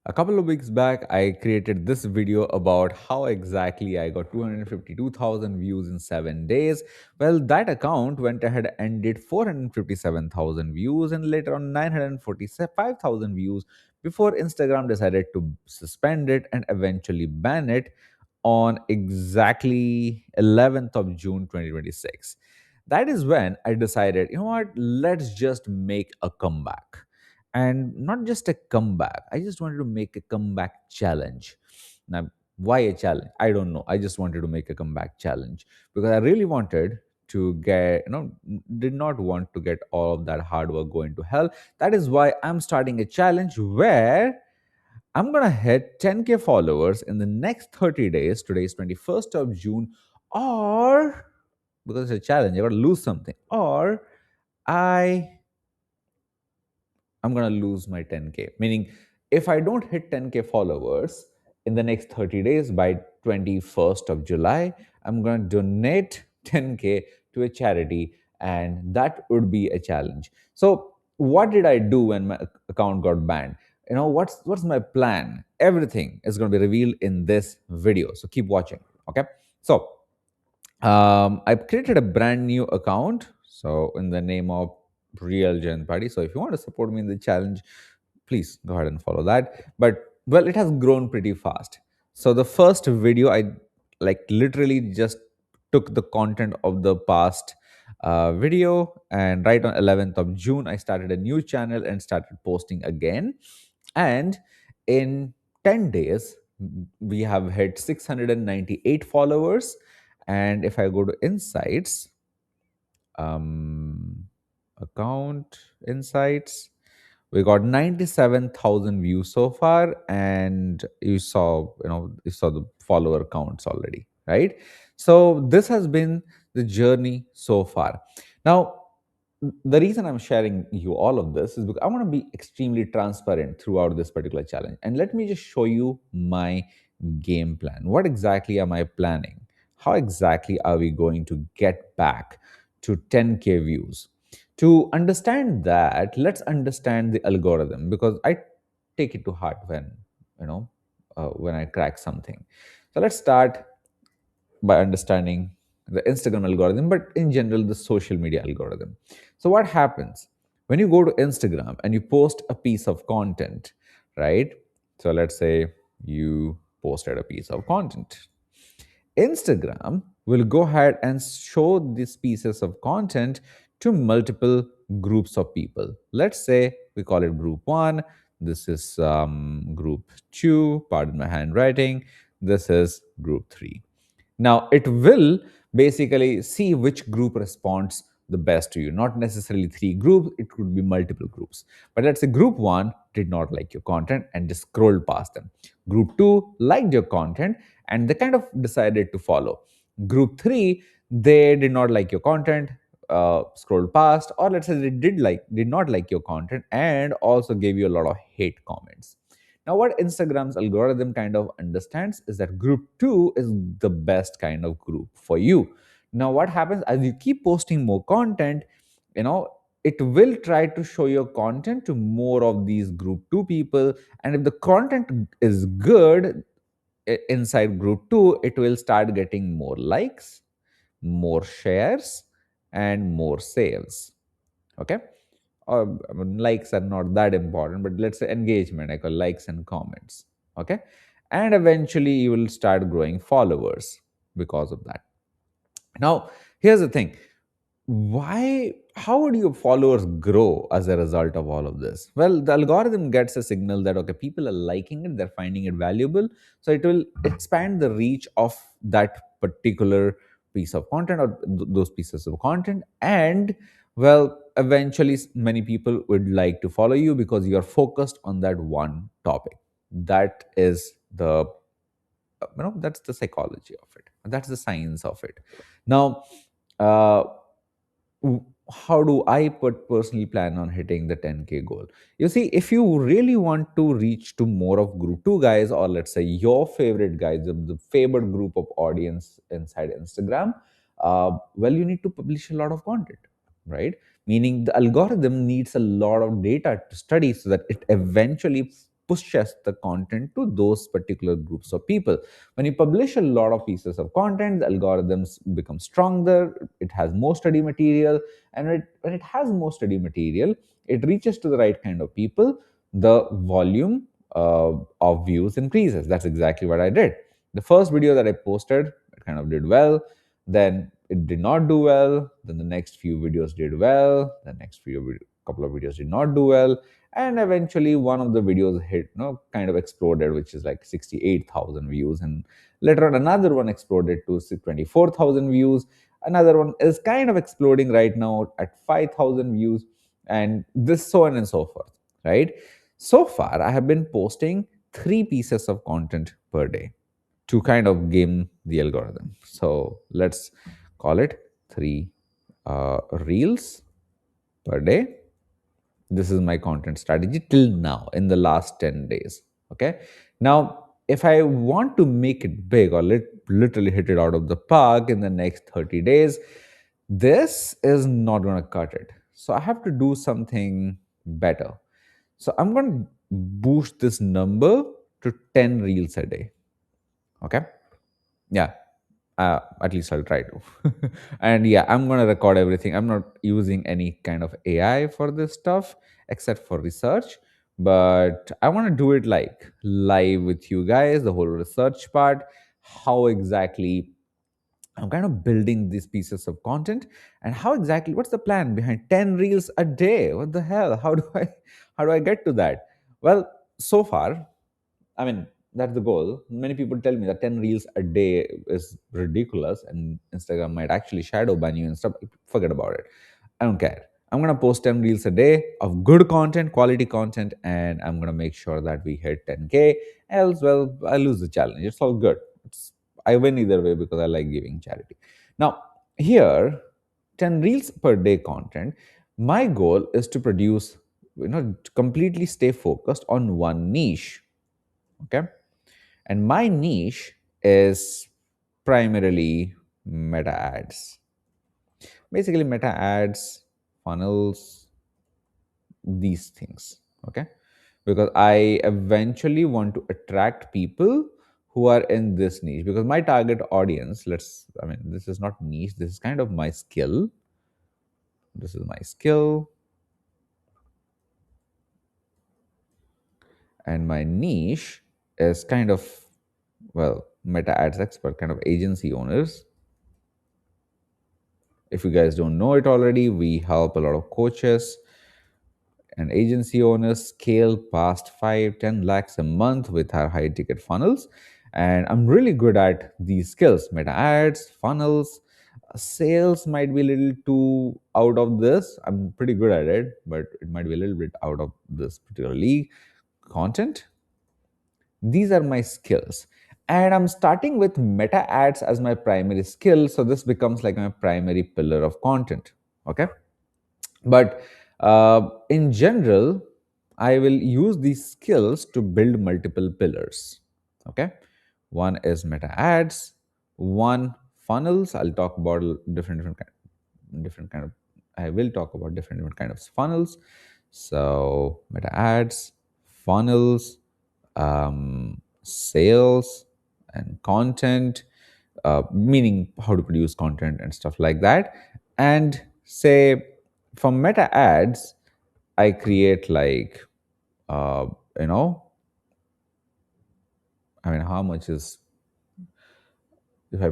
A couple of weeks back, I created this video about how exactly I got 252,000 views in 7 days. Well, that account went ahead and did 457,000 views and later on 945,000 views before Instagram decided to suspend it and eventually ban it on exactly 11th of June 2026. That is when I decided, you know what, let's just make a comeback. And not just a comeback, I just wanted to make a comeback challenge. Now, why a challenge? I don't know. I just wanted to make a comeback challenge because I really wanted to get, did not want to get all of that hard work going to hell. That is why I'm starting a challenge where I'm gonna hit 10K followers in the next 30 days. Today is 21st of June, or because it's a challenge, I gotta lose something, or I I'm gonna lose my 10K. Meaning, if I don't hit 10K followers in the next 30 days by 21st of July, I'm gonna donate 10K to a charity, and that would be a challenge. So, what did I do when my account got banned? What's my plan? Everything is gonna be revealed in this video. So keep watching. Okay. So I've created a brand new account. So in the name of Real Gen Party. So if you want to support me in the challenge, please go ahead and follow that. But well, it has grown pretty fast. So the first video, I like literally just took the content of the past video, and right on 11th of June, I started a new channel and started posting again. And in 10 days, we have hit 698 followers. And if I go to insights, um, account insights, we got 97,000 views so far, and you saw the follower counts already, right? So this has been the journey so far. Now, the reason I'm sharing you all of this is because I want to be extremely transparent throughout this particular challenge. And let me just show you my game plan. What exactly am I planning? How exactly are we going to get back to 10K views? To understand that, let's understand the algorithm, because I take it to heart when I crack something. So let's start by understanding the Instagram algorithm, but in general, the social media algorithm. So, what happens when you go to Instagram and you post a piece of content, right? So, let's say you posted a piece of content. Instagram will go ahead and show these pieces of content to multiple groups of people. Let's say we call it group one. This is group two, pardon my handwriting. This is group three. Now, it will basically see which group responds the best to you. Not necessarily three groups, it could be multiple groups. But let's say group one did not like your content and just scrolled past them. Group two liked your content and they kind of decided to follow. Group three, they did not like your content, scrolled past, or let's say they did not like your content and also gave you a lot of hate comments. Now, what Instagram's algorithm kind of understands is that group two is the best kind of group for you. Now, what happens as you keep posting more content, you know, it will try to show your content to more of these group two people. And if the content is good inside group two, it will start getting more likes, more shares, and more saves. Okay, or I mean, likes are not that important, but let's say engagement, I call likes and comments. Okay, and eventually you will start growing followers because of that. Now, here's the thing: how would your followers grow as a result of all of this? Well, the algorithm gets a signal that okay, people are liking it, they're finding it valuable, so it will expand the reach of that particular piece of content or those pieces of content. And well, eventually many people would like to follow you because you are focused on that one topic. That is the that's the psychology of it, that's the science of it. Now, uh, how do I personally plan on hitting the 10K goal? You see, if you really want to reach to more of group 2 guys, or let's say your favorite guys, the favored group of audience inside Instagram, well, you need to publish a lot of content, right? Meaning the algorithm needs a lot of data to study so that it eventually pushes the content to those particular groups of people. When you publish a lot of pieces of content, the algorithms become stronger, it has more study material, and when it has more study material, it reaches to the right kind of people, the volume of views increases. That's exactly what I did. The first video that I posted, it kind of did well, then it did not do well, then the next few videos did well, the next few couple of videos did not do well, and eventually one of the videos hit, kind of exploded, which is like 68,000 views, and later on another one exploded to 24,000 views, another one is kind of exploding right now at 5,000 views, and this so on and so forth, right? So far I have been posting 3 pieces of content per day to kind of game the algorithm. So let's call it 3 reels per day. This is my content strategy till now in the last 10 days. Okay. Now, if I want to make it big or literally hit it out of the park in the next 30 days, this is not going to cut it. So I have to do something better. So I'm going to boost this number to 10 reels a day. Okay. Yeah, at least I'll try to. And yeah, I'm going to record everything. I'm not using any kind of AI for this stuff except for research, but I want to do it like live with you guys, the whole research part, how exactly I'm kind of building these pieces of content, and how exactly, what's the plan behind 10 reels a day? What the hell? How do I get to that? Well, so far, I mean, that's the goal. Many people tell me that 10 reels a day is ridiculous and Instagram might actually shadow ban you and stuff. Forget about it. I don't care. I'm going to post 10 reels a day of good content, quality content, and I'm going to make sure that we hit 10K. Else, well, I lose the challenge. It's all good. I win either way because I like giving charity. Now, here, 10 reels per day content, my goal is to produce, to completely stay focused on one niche. Okay. And my niche is primarily meta ads. Basically, meta ads, funnels, these things. Okay. Because I eventually want to attract people who are in this niche, because my target audience, this is not niche, this is kind of my skill. This is my skill. And my niche is kind of, well, meta ads expert, kind of agency owners. If you guys don't know it already, we help a lot of coaches and agency owners scale past 5, 10 lakhs a month with our high ticket funnels. And I'm really good at these skills: meta ads, funnels. Sales might be a little too out of this. I'm pretty good at it, but it might be a little bit out of this particular league. Content, these are my skills. And I'm starting with meta ads as my primary skill. So this becomes like my primary pillar of content. Okay. But in general, I will use these skills to build multiple pillars. Okay. One is meta ads, one funnels. I'll talk about different kind of, I will talk about different kind of funnels. So meta ads, funnels, sales, and content, meaning how to produce content and stuff like that. And say for meta ads, I create like, uh, you know, how much is, if I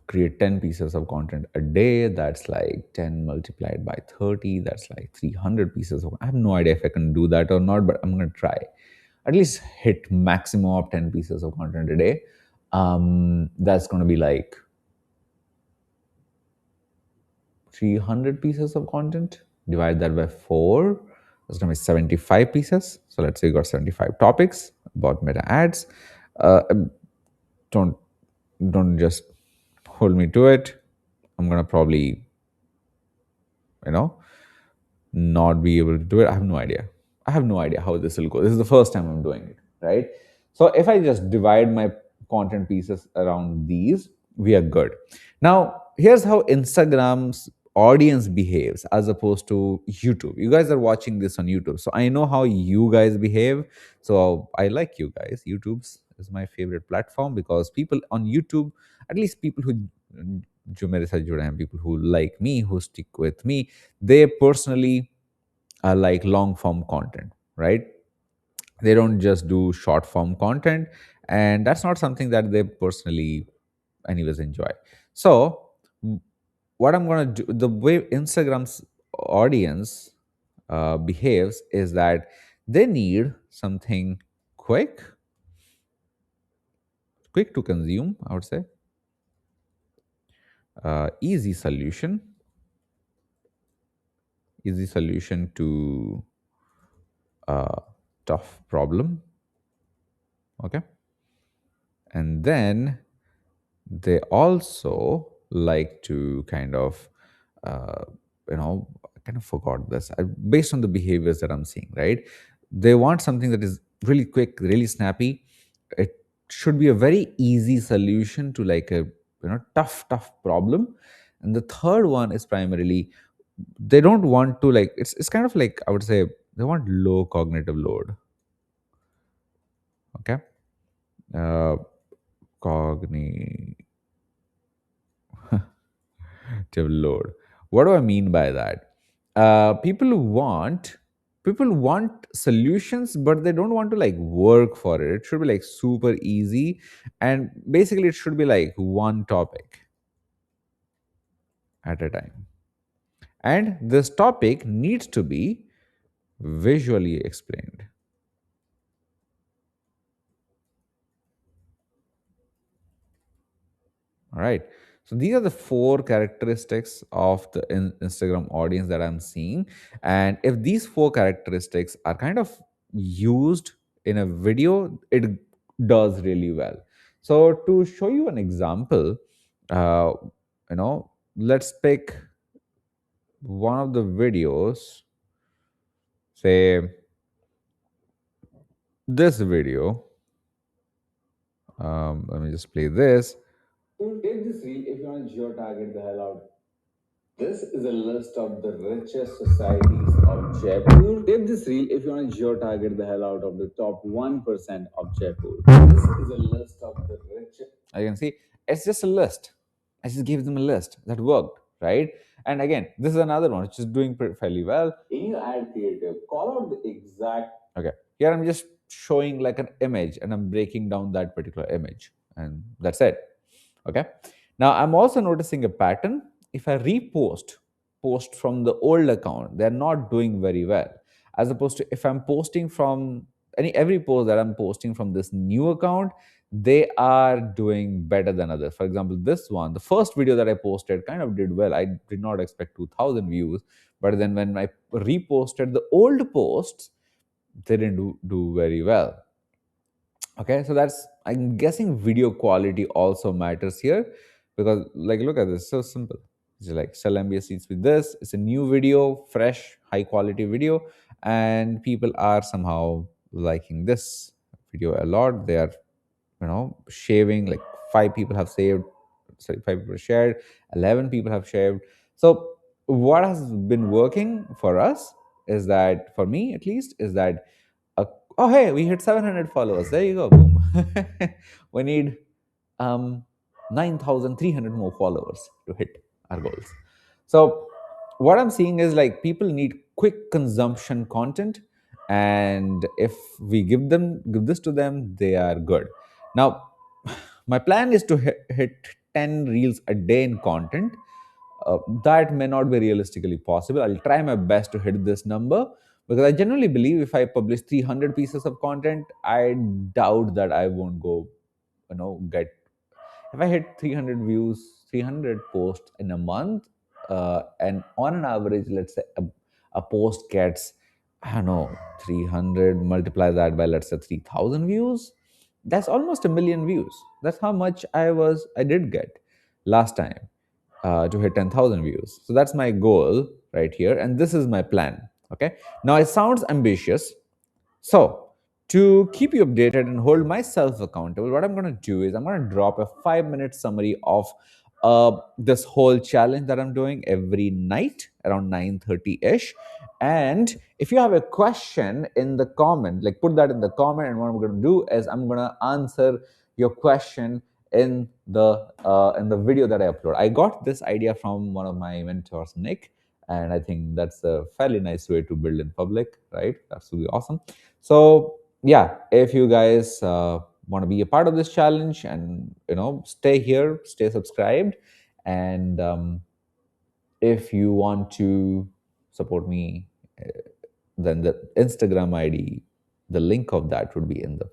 create 10 pieces of content a day, that's like 10 multiplied by 30, that's like 300 pieces of, I have no idea if I can do that or not, but I'm going to try. At least hit maximum of 10 pieces of content a day. That's going to be like 300 pieces of content. Divide that by 4. That's going to be 75 pieces. So let's say you got 75 topics about meta ads. Uh, don't just hold me to it. I'm going to probably, not be able to do it. I have no idea. I have no idea how this will go. This is the first time I'm doing it, right? So if I just divide my content pieces around these, we are good. Now, here's how Instagram's audience behaves as opposed to YouTube. You guys are watching this on YouTube, so I know how you guys behave. So I like you guys. YouTube's is my favorite platform because people on YouTube, at least people who जो मेरे साथ जुड़े हैं, people who like me, who stick with me, they personally like long form content, right? They don't just do short form content, and that's not something that they personally anyways enjoy. So what I'm going to do, the way Instagram's audience behaves is that they need something quick, quick to consume, I would say, easy solution, easy solution to tough problem. Okay. And then they also like to kind of, uh, you know, I kind of forgot this. Based on the behaviors that I'm seeing, right? They want something that is really quick, really snappy. It should be a very easy solution to like a tough problem. And the third one is primarily they don't want to like it's kind of like I would say they want low cognitive load. Okay, uh, cognitive load. What do I mean by that? People want solutions, but they don't want to like work for it. It should be like super easy, and basically it should be like one topic at a time. And this topic needs to be visually explained. All right. So these are the four characteristics of the Instagram audience that I'm seeing. And if these four characteristics are kind of used in a video, it does really well. So to show you an example, uh, let's pick one of the videos, say this video. Let me just play this. Take this reel if you want to geo-target the hell out. This is a list of the richest societies of Jaipur. Take this reel if you want to geo-target the hell out of the top 1% of Jaipur. This is a list of the richest. I can see it's just a list. I just gave them a list that worked, right? And again, this is another one which is doing fairly well. In your ad creative, call out the exact. Okay, here I'm just showing like an image and I'm breaking down that particular image, and that's it. Okay. Now I'm also noticing a pattern. If I repost post from the old account, they're not doing very well. As opposed to if I'm posting from every post that I'm posting from this new account, they are doing better than others. For example, this one, the first video that I posted kind of did well. I did not expect 2000 views, but then when I reposted the old posts, they didn't do very well. Okay, so that's, I'm guessing video quality also matters here, because like look at this, so simple. It's like sell MBA seats with this. It's a new video, fresh, high quality video, and people are somehow liking this video a lot. They are, shaving, like five people have saved, sorry, five people shared, 11 people have shared. So what has been working for us is that, for me at least, is that oh hey, we hit 700 followers. There you go, boom. We need 9,300 more followers to hit our goals. So what I'm seeing is like people need quick consumption content, and if we give this to them, they are good. Now my plan is to hit 10 reels a day in content. That may not be realistically possible. I'll try my best to hit this number, because I generally believe if I publish 300 pieces of content, I doubt that I won't go, get, if I hit 300 views, 300 posts in a month, and on an average, let's say a post gets, I don't know, 300, multiply that by, let's say, 3,000 views. That's almost a million views. That's how much I did get last time, to hit 10,000 views. So that's my goal right here. And this is my plan. Okay. Now it sounds ambitious. So to keep you updated and hold myself accountable, what I'm going to do is I'm going to drop a 5-minute summary of this whole challenge that I'm doing every night around 9:30 ish. And if you have a question in the comment, like put that in the comment, and what I'm going to do is I'm going to answer your question in the video that I upload. I got this idea from one of my mentors, Nick, and I think that's a fairly nice way to build in public, right? That's really awesome. So yeah, if you guys want to be a part of this challenge, and stay here, stay subscribed, and if you want to support me, uh, then the Instagram ID, the link of that would be in the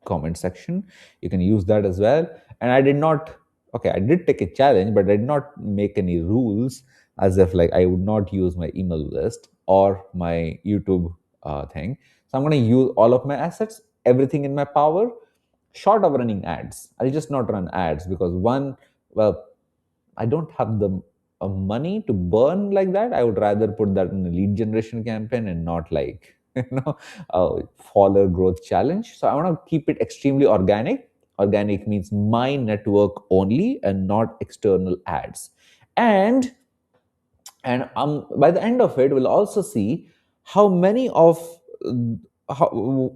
comment section. You can use that as well. And I did not, okay, I did take a challenge, but I did not make any rules, as if like I would not use my email list or my YouTube thing. So I'm going to use all of my assets, everything in my power, short of running ads. I'll just not run ads because one, well, I don't have the money to burn like that. I would rather put that in a lead generation campaign and not like a follower growth challenge. So I want to keep it extremely organic. Organic means my network only and not external ads. And by the end of it, we'll also see how many of how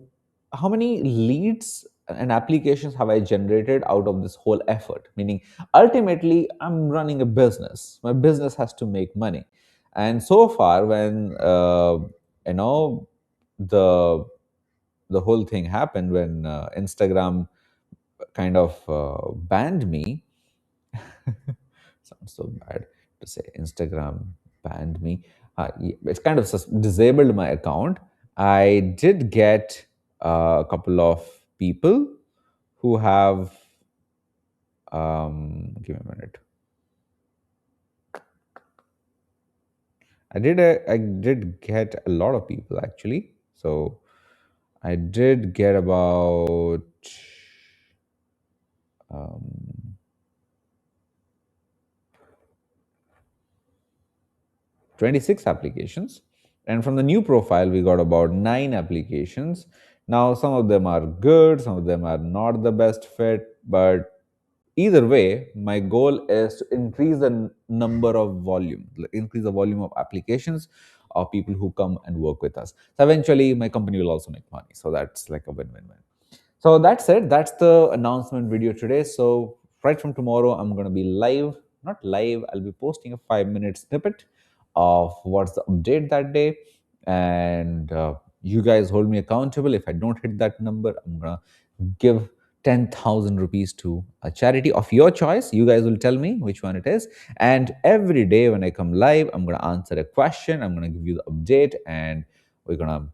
how many leads and applications have I generated out of this whole effort. Meaning, ultimately, I'm running a business. My business has to make money, and so far, when you know the the whole thing happened, when Instagram kind of banned me. Sounds so bad to say. Instagram banned me. It's kind of disabled my account. I did get a couple of people who have. Give me a minute. I did get a lot of people actually. So I did get about um, 26 applications. And from the new profile, we got about 9 applications. Now, some of them are good, some of them are not the best fit, but either way, my goal is to increase the number of volume, increase the volume of applications of people who come and work with us. So eventually, my company will also make money. So that's like a win-win-win. So that's it. That's the announcement video today. So right from tomorrow, I'm going to be live. Not live. I'll be posting a 5-minute snippet of what's the update that day, and you guys hold me accountable. If I don't hit that number, I'm gonna give 10,000 rupees to a charity of your choice. You guys will tell me which one it is. And every day when I come live, I'm gonna answer a question. I'm gonna give you the update, and we're gonna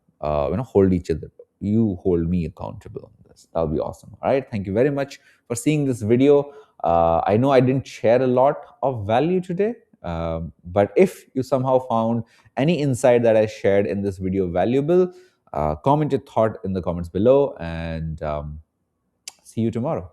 hold each other. You hold me accountable on this. That'll be awesome. All right. Thank you very much for seeing this video. I know I didn't share a lot of value today, but if you somehow found any insight that I shared in this video valuable, comment your thought in the comments below, and see you tomorrow.